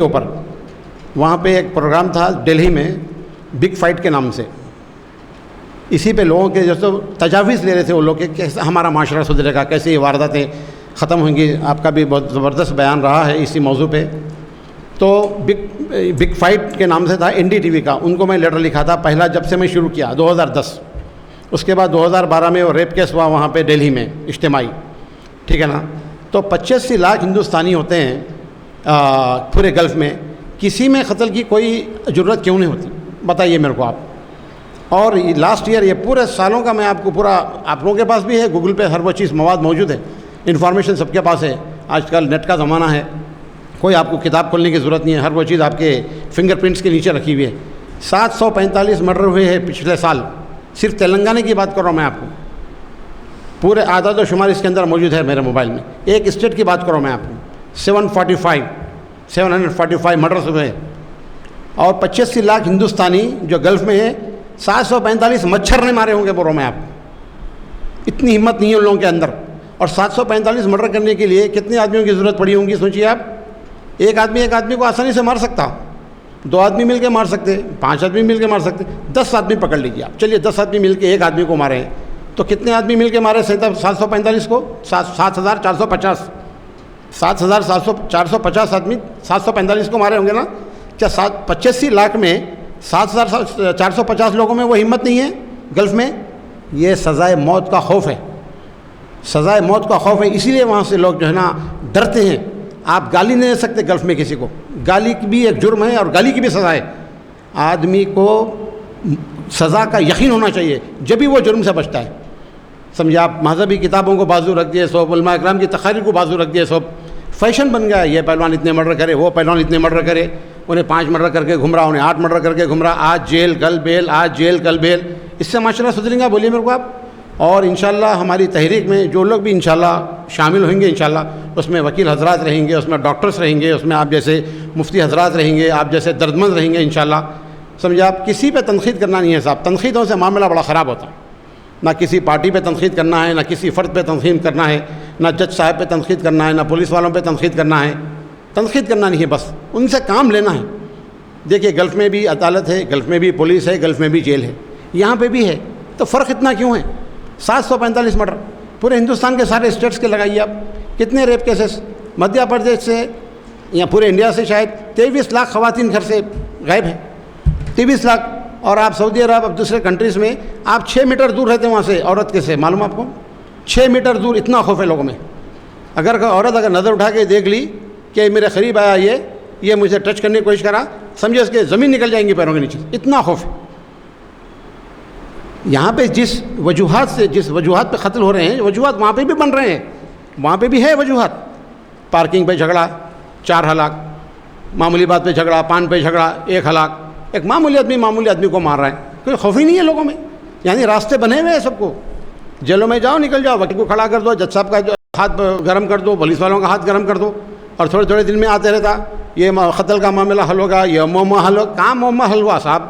اوپر وہاں پہ ایک پروگرام تھا دہلی میں بگ فائٹ کے نام سے. اسی پہ لوگوں کے جیسے تجاویز لے رہے تھے وہ لوگ کہ کیسے ہمارا معاشرہ سدھرے گا, کیسے یہ وارداتیں ختم ہوئیں گی. آپ کا بھی بہت زبردست بیان رہا ہے اسی موضوع پہ. تو بگ فائٹ کے نام سے تھا NDTV کا, ان کو میں لیٹر لکھا تھا پہلا جب سے میں شروع کیا 2010. اس کے بعد 2012 میں وہ ریپ کیس ہوا وہاں پہ دہلی میں اجتماعی, ٹھیک ہے نا. تو 85 لاکھ ہندوستانی ہوتے ہیں پورے گلف میں, کسی میں قتل کی کوئی ضرورت کیوں نہیں ہوتی بتائیے میرے کو آپ. اور لاسٹ ایئر یہ پورے سالوں کا میں آپ کو پورا, آپ لوگوں کے پاس بھی ہے گوگل پہ ہر وہ چیز مواد موجود ہے, انفارمیشن سب کے پاس ہے. آج کل نیٹ کا زمانہ ہے, کوئی آپ کو کتاب کھولنے کی ضرورت نہیں ہے, ہر وہ چیز آپ کے فنگر پرنٹس کے نیچے رکھی ہوئی ہے. 745 مرڈر ہوئے ہیں پچھلے سال, صرف تلنگانہ کی بات کر رہا ہوں میں آپ کو, پورے اعداد و شمار اس کے اندر موجود ہے میرے موبائل میں. ایک اسٹیٹ کی بات کر رہا ہوں میں آپ کو, 745 مرڈرز ہوئے. اور 85 لاکھ ہندوستانی جو گلف میں ہے, 745 مچھر نے مارے ہوں گے بول رہا ہوں میں آپ کو. اتنی ہمت نہیں ہے ان لوگوں کے اندر. اور 745 مرڈر کرنے کے لیے کتنے آدمیوں کی ضرورت پڑی ہوں گی سوچیے آپ. ایک آدمی کو آسانی سے مار سکتا, 2 آدمی مل کے مار سکتے, 5 آدمی مل کے مار سکتے, 10 آدمی پکڑ لیجیے آپ. چلیے 10 آدمی مل کے ایک آدمی کو مارے ہیں تو کتنے آدمی مل کے مارے 745 کو, 7,450 7,450 آدمی 745 کو مارے ہوں گے نا. کیا 85 لاکھ میں 7,450 لوگوں میں وہ ہمت نہیں ہے گلف میں؟ یہ سزائے موت کا خوف ہے, سزائے موت کا خوف ہے. اسی لیے وہاں سے لوگ جو ہے نا ڈرتے ہیں. آپ گالی نہیں دے سکتے گلف میں کسی کو, گالی کی بھی ایک جرم ہے اور گالی کی بھی سزا ہے. آدمی کو سزا کا یقین ہونا چاہیے جبھی وہ جرم سے بچتا ہے. سمجھے آپ, مذہبی کتابوں کو بازو رکھ دیے سو, علماء اکرام کی تقاریر کو بازو رکھ دیے سو, فیشن بن گیا. یہ پہلوان اتنے مرڈر کرے, وہ پہلوان اتنے مرڈر کرے, انہیں 5 مرڈر کر کے گھوم رہا, انہیں 8 مرڈر کر کے گھوم رہا, آج جیل کل بیل, آج جیل کل بیل. اس سے معاشرہ سدھرے گا بولیے میرے کو آپ؟ اور انشاءاللہ ہماری تحریک میں جو لوگ بھی انشاءاللہ شامل ہوئیں گے, انشاءاللہ اس میں وکیل حضرات رہیں گے, اس میں ڈاکٹرز رہیں گے, اس میں آپ جیسے مفتی حضرات رہیں گے, آپ جیسے دردمند رہیں گے انشاءاللہ. سمجھے آپ, کسی پہ تنقید کرنا نہیں ہے صاحب, تنقیدوں سے معاملہ بڑا خراب ہوتا ہے. نہ کسی پارٹی پہ تنقید کرنا ہے, نہ کسی فرد پہ تنقید کرنا ہے, نہ جج صاحب پہ تنقید کرنا ہے, نہ پولیس والوں پہ تنقید کرنا ہے. تنقید کرنا نہیں ہے, بس ان سے کام لینا ہے. دیکھیے گلف میں بھی عدالت ہے, گلف میں بھی پولیس ہے, گلف میں بھی جیل ہے, یہاں پہ بھی ہے. تو فرق اتنا کیوں ہے؟ 745 مرڈر پورے ہندوستان کے سارے اسٹیٹس کے لگائیے آپ. کتنے ریپ کیسز مدھیہ پردیش سے یا پورے انڈیا سے شاید 23 لاکھ خواتین گھر سے غائب ہیں, 23 لاکھ. اور آپ سعودی عرب, اب دوسرے کنٹریز میں آپ 6 میٹر دور رہتے ہیں وہاں سے عورت کے سے, معلوم آپ کو 6 میٹر دور. اتنا خوف ہے لوگوں میں. اگر عورت اگر نظر اٹھا کے دیکھ لی کہ میرے قریب آیا یہ مجھے ٹچ کرنے کی کوشش کرا, سمجھے اس کے زمین نکل جائیں گی پیروں کے نیچے, اتنا خوف ہے. یہاں پہ جس وجوہات پہ قتل ہو رہے ہیں, وجوہات وہاں پہ بھی بن رہے ہیں, وہاں پہ بھی ہے وجوہات. پارکنگ پہ جھگڑا 4 ہلاک, معمولی بات پہ جھگڑا, پان پہ جھگڑا 1 ہلاک. ایک معمولی آدمی کو مار رہا ہے, کوئی خوف ہی نہیں ہے لوگوں میں. یعنی راستے بنے ہوئے ہیں سب کو, جیلوں میں جاؤ نکل جاؤ, وکیل کو کھڑا کر دو, جج صاحب کا جو ہاتھ گرم کر دو, پولیس والوں کا ہاتھ گرم کر دو, اور تھوڑے دن میں آتے رہتا یہ قتل کا معاملہ حل ہوگا, یہ معمہ حل ہوگا. کام معمہ حل ہوا صاحب,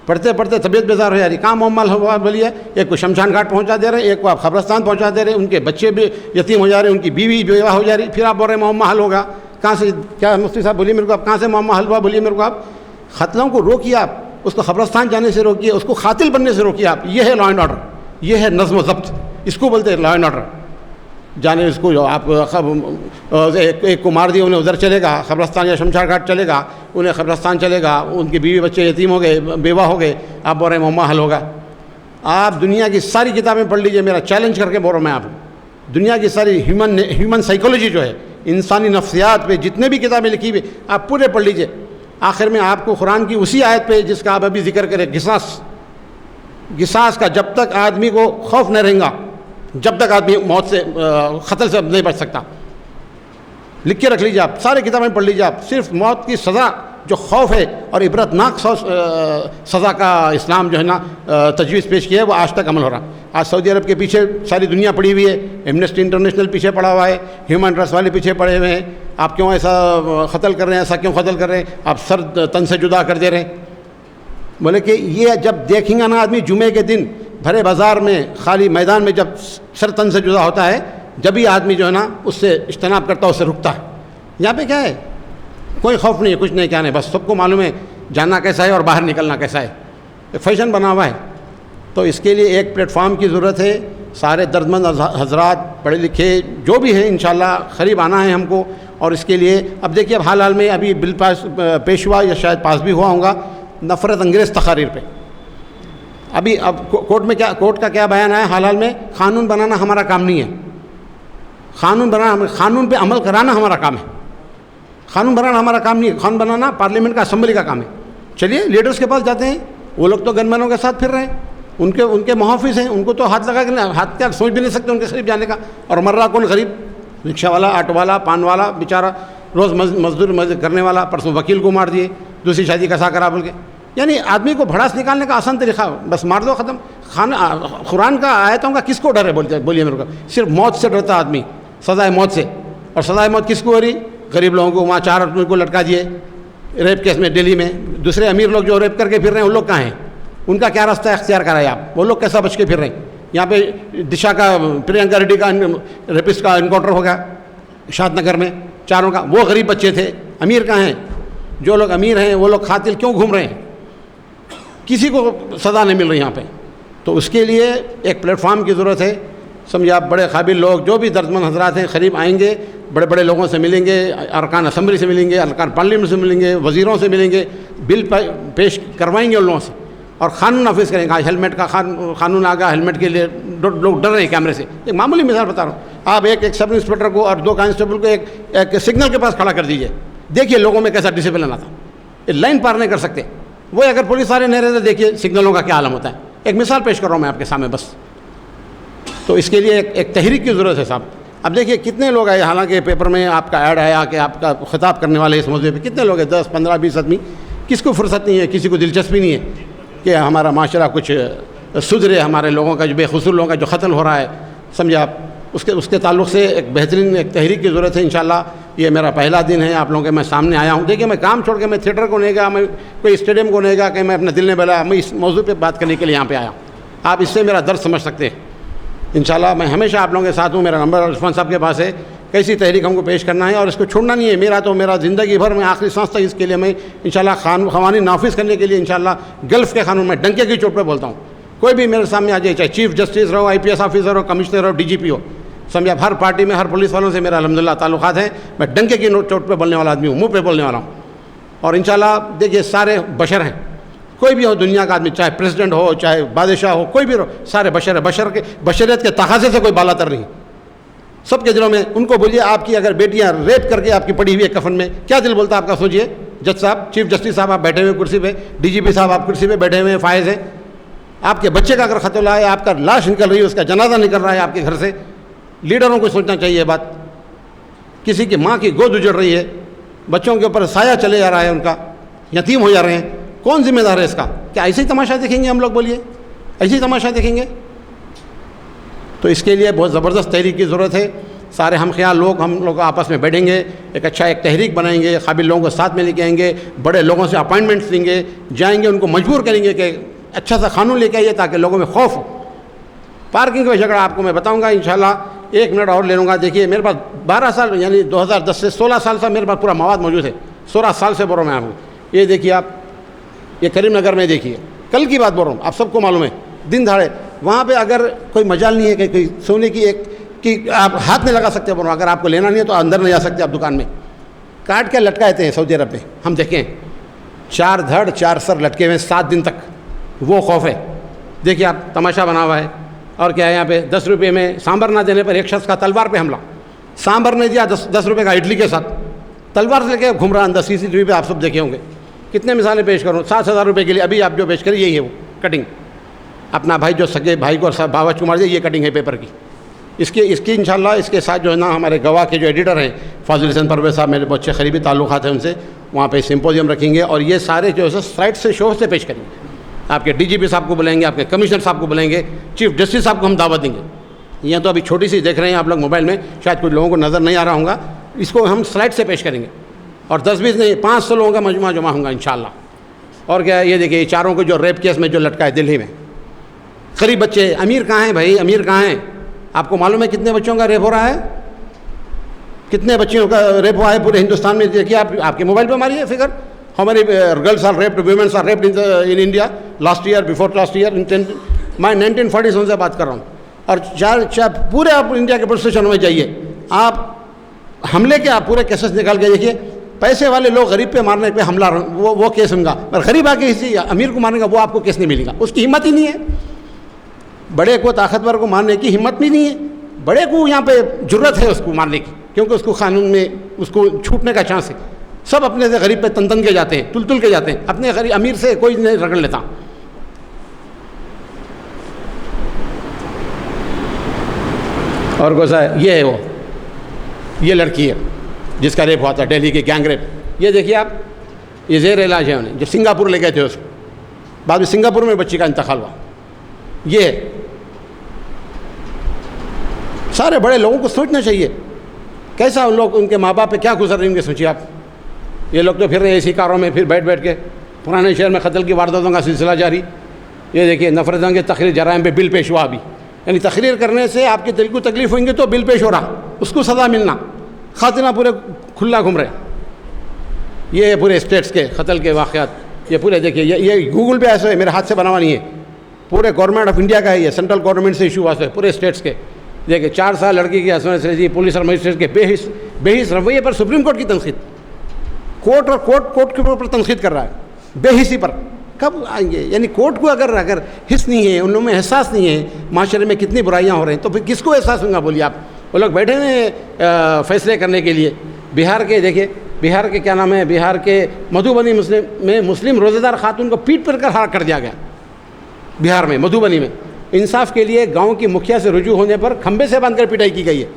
پڑھتے طبیعت بیزار ہو جا رہی. کام معمہ حل ہوا بولیے, ایک کو شمشان گھاٹ پہنچا دے رہے ہیں, ایک کو آپ قبرستان پہنچا دے رہے ہیں, ان کے بچے بھی یتیم ہو جا رہے ہیں, ان کی بیوی بیوہ ہو جا رہی, پھر آپ بول رہے ہیں معمہ حل ہوگا. کہاں سے, کیا مفتی صاحب بولیے میرے کو آپ, کہاں سے معمہ حل ہوا بولیے میرے کو آپ؟ قتلوں کو روکیے آپ, اس کو قبرستان جانے سے روکیے, اس کو قاتل بننے سے روکیے آپ. یہ ہے لا اینڈ آرڈر, یہ ہے نظم و ضبط, اس کو بولتے ہیں لا اینڈ آرڈر. جانے اس کو آپ ایک کو مار دیا, انہیں ادھر چلے گا قبرستان یا شمشان گھاٹ چلے گا, انہیں قبرستان چلے گا, ان کے بیوی بچے یتیم ہو گئے, بیوہ ہو گئے, آپ بول رہے ہیں معمہ حل ہوگا. آپ دنیا کی ساری کتابیں پڑھ لیجئے, میرا چیلنج کر کے بول رہا ہوں میں آپ, دنیا کی ساری ہیومن سائیکولوجی جو ہے, انسانی نفسیات پہ جتنے بھی کتابیں لکھی ہوئی آپ پورے پڑھ لیجئے. آخر میں آپ کو قرآن کی اسی آیت پہ جس کا آپ ابھی ذکر کریں, قصاص کا, جب تک آدمی کو خوف نہیں رہے گا, جب تک آدمی موت سے قتل سے نہیں بچ سکتا. لکھ کے رکھ لیجیے آپ, سارے کتابیں پڑھ لیجیے آپ. صرف موت کی سزا جو خوف ہے اور عبرت ناک سزا کا اسلام جو ہے نا تجویز پیش کیا ہے, وہ آج تک عمل ہو رہا. آج سعودی عرب کے پیچھے ساری دنیا پڑی ہوئی ہے, ایمنسٹی انٹرنیشنل پیچھے پڑا ہوا ہے, ہیومن رائٹس والے پیچھے پڑے ہوئے ہیں. آپ کیوں ایسا قتل کر رہے ہیں, ایسا کیوں قتل کر رہے ہیں, آپ سر تن سے جدا کر دے رہے ہیں. بولے کہ یہ جب دیکھیں گا نا آدمی جمعے کے دن بھرے بازار میں خالی میدان میں جب سر تن سے جدا ہوتا ہے, جبھی آدمی جو ہے نا اس سے اجتناب کرتا ہے, اس سے رکتا ہے. یہاں پہ کیا ہے, کوئی خوف نہیں ہے، کچھ نہیں کیا نہیں، بس سب کو معلوم ہے جانا کیسا ہے اور باہر نکلنا کیسا ہے، فیشن بنا ہوا ہے. تو اس کے لیے ایک پلیٹ فارم کی ضرورت ہے. سارے دردمند حضرات پڑھے لکھے جو بھی ہیں انشاءاللہ قریب آنا ہے ہم کو. اور اس کے لیے اب دیکھیے اب حال میں ابھی بل پیش ہوا یا شاید پاس بھی ہوا ہوگا نفرت انگیز تقاریر پہ. ابھی اب کورٹ کا کیا بیان ہے حال میں، قانون بنانا ہمارا کام نہیں ہے، قانون پہ عمل کرانا ہمارا کام ہے. قانون بنانا ہمارا کام نہیں ہے، قانون بنانا پارلیمنٹ کا اسمبلی کا کام ہے. چلیے لیڈرز کے پاس جاتے ہیں، وہ لوگ تو گن مینوں کے ساتھ پھر رہے ہیں، ان کے محافظ ہیں، ان کو تو ہاتھ لگا کے ہاتھ کیا سوچ بھی نہیں سکتے ان کے قریب جانے کا. اور مر رہا کون غریب، رکشہ والا، آٹو والا، پان والا بیچارہ روز مزدور کرنے والا، پرسوں وکیل کو مار دیے، دوسری شادی کیسا کرا بول کے. یعنی آدمی کو بھڑاس نکالنے کا آسان طریقہ بس مار دو ختم. قرآن کا آیتوں کا کس کو ڈر ہے بولیے میرے کو؟ صرف موت سے ڈرتا آدمی، سزائے موت سے. اور سزائے موت کس کو ہو رہی؟ غریب لوگوں کو. وہاں 4 آدمی کو لٹکا دیے ریپ کیس میں دہلی میں. دوسرے امیر لوگ جو ریپ کر کے پھر رہے ہیں ان لوگ کہاں ہیں؟ ان کا کیا راستہ اختیار کرا ہے آپ؟ وہ لوگ کیسا بچ کے پھر رہے ہیں؟ یہاں پہ دشا کا پرینکا ریڈی کا ریپسٹ کا انکاؤنٹر ہو گیا شاد نگر میں، 4 کا. وہ غریب بچے تھے. امیر کہاں ہیں؟ جو لوگ امیر ہیں وہ لوگ قاتل کیوں گھوم رہے ہیں؟ کسی کو سزا نہیں مل رہی یہاں پہ. تو اس کے لیے ایک پلیٹ فارم کی ضرورت ہے. سمجھے آپ بڑے قابل لوگ جو بھی دردمند حضرات ہیں قریب آئیں گے، بڑے بڑے لوگوں سے ملیں گے، ارکان اسمبلی سے ملیں گے، ارکان پارلیمنٹ سے ملیں گے، وزیروں سے ملیں گے، بل پیش کروائیں گے ان لوگوں سے اور قانون نافذ کریں گے. ہیلمٹ کا قانون آ گیا، ہیلمٹ کے لیے لوگ ڈر رہے ہیں کیمرے سے. ایک معمولی مثال بتا رہا ہوں. آپ ایک سب انسپکٹر کو اور 2 کانسٹیبل کو ایک سگنل کے پاس کھڑا کر دیجئے، دیکھیے لوگوں میں کیسا ڈسپلن آتا. یہ لائن پار نہیں کر سکتے. وہ اگر پولیس والے نہیں رہتے دیکھیے سگنلوں کا کیا عالم ہوتا ہے. ایک مثال پیش کر رہا ہوں میں آپ کے سامنے بس. تو اس کے لیے ایک تحریک کی ضرورت ہے صاحب. اب دیکھیے کتنے لوگ آئے، حالانکہ پیپر میں آپ کا ایڈ آیا کہ آپ کا خطاب کرنے والے اس موضوع پہ کتنے لوگ ہیں، 10 15 20 آدمی. کس کو فرصت نہیں ہے، کسی کو دلچسپی نہیں ہے کہ ہمارا معاشرہ کچھ سدھرے، ہمارے لوگوں کا جو بے قصور لوگوں کا جو قتل ہو رہا ہے. سمجھے آپ اس کے تعلق سے ایک بہترین ایک تحریک کی ضرورت ہے. انشاءاللہ یہ میرا پہلا دن ہے آپ لوگوں کے میں سامنے آیا ہوں. دیکھیے میں کام چھوڑ کے میں تھیٹر کو نہیں گیا، میں کوئی اسٹیڈیم کو نہیں گیا کہ میں اپنا دل نہیں بلایا. میں اس موضوع پہ بات کرنے کے لیے یہاں پہ آیا ہوں. آپ اس سے میرا درد سمجھ سکتے ہیں. انشاءاللہ میں ہمیشہ آپ لوگوں کے ساتھ ہوں. میرا نمبر عثمان صاحب کے پاس ہے. کیسی تحریک ہم کو پیش کرنا ہے اور اس کو چھوڑنا نہیں ہے. میرا زندگی بھر میں آخری سانس تک اس کے لیے میں انشاءاللہ قوانین نافذ کرنے کے لیے انشاءاللہ گلف کے قانون میں ڈنکے کی چوٹ پہ بولتا ہوں. کوئی بھی میرے سامنے آ جائے، چاہے چیف جسٹس رہو، IPS آفیسر ہو، کمشنر ہو، DGP ہو، سمجھے آپ ہر پارٹی میں ہر پولیس والوں سے میرا الحمدللہ تعلقات ہیں. میں ڈنکے کی چوٹ پہ بولنے والا آدمی ہوں، منہ پہ بولنے والا ہوں. اور انشاءاللہ دیکھیے سارے بشر ہیں، کوئی بھی ہو دنیا کا آدمی، چاہے پریزیڈنٹ ہو، چاہے بادشاہ ہو، کوئی بھی ہو، سارے بشر ہے. بشریت کے تقاضے سے کوئی بالا تر نہیں. سب کے دلوں میں ان کو بولیے آپ کی اگر بیٹیاں ریپ کر کے آپ کی پڑی ہوئی ہے کفن میں، کیا دل بولتا آپ کا؟ سوچئے. جج صاحب، چیف جسٹس صاحب آپ بیٹھے ہوئے کرسی پہ، DGP صاحب آپ کرسی پہ بیٹھے ہوئے ہیں، فائز ہیں. آپ کے بچے کا اگر قتل ہے، آپ کا لاش نکل رہی ہے، اس کا جنازہ نکل رہا ہے آپ کے گھر سے. لیڈروں کو سوچنا چاہیے بات. کسی کی ماں کی گود اجڑ رہی ہے، بچوں کے اوپر سایہ چلے جا رہا ہے، ان کا یتیم ہو جا رہے ہیں. کون ذمہ دار ہے اس کا؟ کیا ایسے ہی تماشا دیکھیں گے ہم لوگ؟ بولیے ایسے ہی تماشا دیکھیں گے؟ تو اس کے لیے بہت زبردست تحریک کی ضرورت ہے. سارے ہم خیال ہم لوگ آپس میں بیٹھیں گے، ایک تحریک بنائیں گے، قابل لوگوں کو ساتھ میں لے کے آئیں گے، بڑے لوگوں سے اپائنٹمنٹس دیں گے، جائیں گے ان کو مجبور کریں گے کہ اچھا سا قانون لے کے آئیے تاکہ لوگوں میں خوف ہو. پارکنگ کا جھگڑا آپ کو میں بتاؤں گا انشاءاللہ. 1 منٹ اور لے لوں گا. دیکھیے میرے پاس 12 سال یعنی 2010 سے 16 سال سے میرے پاس پورا مواد موجود ہے. 16 سال سے بول رہا ہوں میں آپ کو. یہ دیکھیے آپ، یہ کریم نگر میں دیکھیے، کل کی بات بول رہا ہوں، آپ سب کو معلوم ہے. دن دھاڑے وہاں پہ اگر کوئی مجال نہیں ہے کہ کوئی سونے کی کہ آپ ہاتھ نہیں لگا سکتے. بولو اگر آپ کو لینا نہیں ہے تو اندر نہیں جا سکتے آپ دکان میں. کاٹ کے لٹکائے تھے سعودی عرب میں، ہم دیکھیں 4 دھڑ 4 سر لٹکے ہوئے 7 دن تک. وہ خوف ہے. دیکھیے آپ تماشا بنا ہوا ہے. اور کیا ہے یہاں پہ 10 روپے میں سانبر نہ دینے پر ایک شخص کا تلوار پہ حملہ. سانبر نہیں دیا، 10 روپے کا اڈلی کے ساتھ تلوار سے لے کے گھوم رہا اندر. CCTV پہ آپ سب دیکھے ہوں گے. کتنے مثالیں پیش کروں. 7,000 روپے کے لیے ابھی آپ جو پیش کریں یہی ہے وہ کٹنگ. اپنا بھائی جو سگے بھائی کو باوچ کو مار دیا، یہ کٹنگ ہے پیپر کی. اس کی انشاءاللہ اس کے ساتھ جو ہے نا ہمارے گواہ کے جو ایڈیٹر ہیں فاضل حسین پرویز صاحب، میرے بہت اچھے قریبی تعلقات ہیں ان سے. وہاں پہ سمپوزیم رکھیں گے اور یہ سارے جو ہے سلائڈ سے شو سے پیش کریں گے. آپ کے DGP صاحب کو بلائیں گے، آپ کے کمشنر صاحب کو بلائیں گے، چیف جسٹس صاحب کو ہم دعوت دیں گے. یہ تو ابھی چھوٹی سی دیکھ رہے ہیں آپ لوگ موبائل میں، شاید کچھ لوگوں کو نظر نہیں آ رہا ہوگا. اس کو ہم سلائڈ سے پیش کریں گے اور 10-20 نہیں 500 لوگوں کا مجموعہ جمع ہوں گا انشاءاللہ. اور کیا ہے یہ دیکھیے، یہ چاروں کو جو ریپ کیس میں جو لٹکا ہے دلہی میں. غریب بچے. امیر کہاں ہیں بھائی؟ امیر کہاں ہیں؟ آپ کو معلوم ہے کتنے بچوں کا ریپ ہو رہا ہے؟ کتنے بچیوں کا ریپ ہوا ہے پورے ہندوستان میں. دیکھیے آپ کے موبائل پہ ماری ہے figure. How many girls are raped, womens are raped in India last year, before last year. میں 1947 سے بات کر رہا ہوں. اور پورے آپ انڈیا کے پولیس اسٹیشن میں جائیے, آپ حملے کے آپ پورے کیسز نکال کے دیکھیے. پیسے والے لوگ غریب پہ مارنے پہ حملہ وہ کیس ہوگا, اور غریب آ کے کسی امیر کو مارنے گا وہ آپ کو کیس نہیں ملے گا. اس کی ہمت ہی نہیں ہے. بڑے کو طاقتور کو مارنے کی ہمت بھی نہیں ہے. بڑے کو یہاں پہ جرت ہے اس کو مارنے کی, کیونکہ اس کو قانون میں اس کو چھوٹنے کا چانس ہے. سب اپنے سے غریب پہ تن کے جاتے ہیں, تل کے جاتے ہیں. اپنے غریب امیر سے کوئی نہیں رگڑ لیتا. اور گوزا یہ ہے, وہ یہ لڑکی ہے جس کا ریپ ہوا تھا, دہلی کی گینگ ریپ. یہ دیکھیے آپ, یہ زیر علاج ہے انہیں, جب سنگاپور لے گئے تھے اس کو, بعد میں سنگاپور میں بچی کا انتقال ہوا. یہ سارے بڑے لوگوں کو سوچنا چاہیے کیسا ان لوگ, ان کے ماں باپ پہ کیا گزر رہے ہوں گے. سوچیے آپ, یہ لوگ تو پھر رہے اسی کاروں میں, پھر بیٹھ کے. پرانے شہر میں قتل کی وارداتوں کا سلسلہ جاری. یہ دیکھیے نفرت انگیز تقریر جرائم پہ بل پیش ہوا ابھی. یعنی تقریر کرنے سے آپ کے دل کو تکلیف ہوئیں گے تو بل پیش ہو رہا, اس کو سزا ملنا. خاتمہ پورے کھلا گھوم رہے. یہ پورے اسٹیٹس کے قتل کے واقعات, یہ پورے دیکھیے. یہ گوگل پہ ایسے ہے, میرے ہاتھ سے بنا ہوا نہیں ہے, پورے گورنمنٹ آف انڈیا کا ہے. یہ سینٹرل گورنمنٹ سے ایشو ہوا ہے پورے اسٹیٹس کے. دیکھیے 4 سال لڑکی کی عصمت ریزی, پولیس اور مجسٹریٹ کے بے حس رویے پر سپریم کورٹ کی تنقید. کورٹ کے اوپر تنقید کر رہا ہے بے حسی پر. کب آئیں گے؟ یعنی کورٹ کو اگر حس نہیں ہے, ان لوگوں میں احساس نہیں ہے معاشرے میں کتنی برائیاں ہو رہی ہیں, تو پھر کس کو احساس ہوگا بولیے آپ. وہ لوگ بیٹھے ہیں فیصلے کرنے کے لیے. بہار کے دیکھیے, بہار کے کیا نام ہے, بہار کے مدھوبنی میں مسلم روزہ دار خاتون کو پیٹ پر ہلاک کر دیا گیا. بہار میں مدھوبنی میں انصاف کے لیے گاؤں کی مکھیا سے رجوع ہونے پر کھمبے سے باندھ کر پٹائی کی گئی ہے.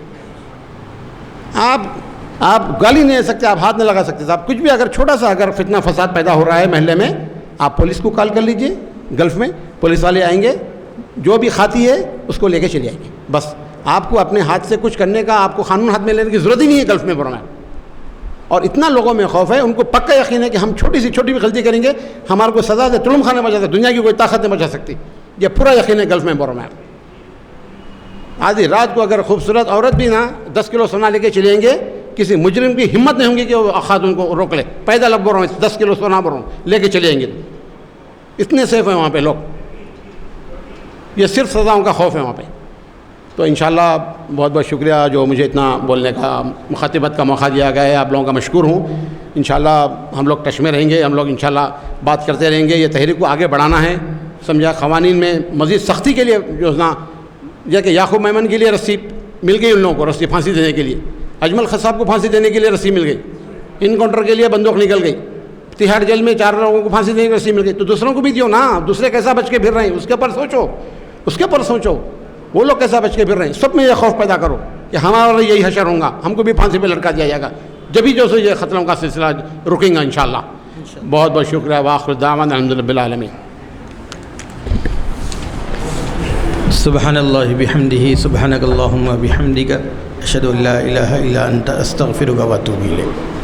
آپ گالی نہیں دے سکتے, آپ ہاتھ نہیں لگا سکتے. آپ کچھ بھی اگر چھوٹا سا اگر فتنہ فساد پیدا ہو رہا ہے محلے میں, آپ پولیس کو کال کر لیجئے. گلف میں پولیس والے آئیں گے, جو بھی کھاتی ہے اس کو لے کے چلے آئیں گے. بس آپ کو اپنے ہاتھ سے کچھ کرنے کا, آپ کو قانون ہاتھ میں لینے کی ضرورت ہی نہیں ہے گلف میں برما. اور اتنا لوگوں میں خوف ہے, ان کو پکا یقین ہے کہ ہم چھوٹی سی چھوٹی بھی غلطی کریں گے ہمارے کو سزا سے تڑم خانے بچا سکتے, دنیا کی کوئی طاقت نہیں بچا سکتی. یہ پورا یقین ہے گلف میں برما. آدھی رات کو اگر خوبصورت عورت بھی نا 10 کلو سونا لے کے چلیں گے, کسی مجرم کی ہمت نہیں ہوگی کہ وہ خاتون کو روک لے. پیدل اب بول رہا ہوں 10 کلو سونا بول رہا ہوں لے کے چلے آئیں گے. اتنے سیف ہیں وہاں پہ لوگ. یہ صرف سزاؤں کا خوف ہے وہاں پہ. تو انشاءاللہ بہت بہت شکریہ جو مجھے اتنا بولنے کا, مخاطبت کا موقع دیا گیا ہے. آپ لوگوں کا مشکور ہوں. انشاءاللہ ہم لوگ ٹچ میں رہیں گے, ہم لوگ انشاءاللہ بات کرتے رہیں گے. یہ تحریک کو آگے بڑھانا ہے, سمجھا. قوانین میں مزید سختی کے لیے جو نا, جیسے یعقوب میمن کے لیے رسی مل گئی, ان لوگوں کو رسی پھانسی دینے کے لیے. اجمل خصاب کو پھانسی دینے کے لیے رسی مل گئی. انکاؤنٹر کے لیے بندوق نکل گئی. تہاڑ جیل میں 4 لوگوں کو پھانسی دینے کی رسی مل گئی. تو دوسروں کو بھی دیو نا. دوسرے کیسا بچ کے پھر رہے ہیں اس کے اوپر سوچو. وہ لوگ کیسا بچ کے پھر رہے ہیں. سب میں یہ خوف پیدا کرو کہ ہمارا یہی حشر ہوگا, ہم کو بھی پھانسی پہ لٹکا دیا جائے گا. جبھی جو یہ قتلوں کا سلسلہ رکیں گا انشاءاللہ. بہت بہت شکریہ. وآخر دعوانا الحمدللہ رب العالمین. سبحان اللہ بحمدہ, سبحانک اللہم بحمدک, اشہد ان لا الہ الا انت, استغفرک و اتوب الیک.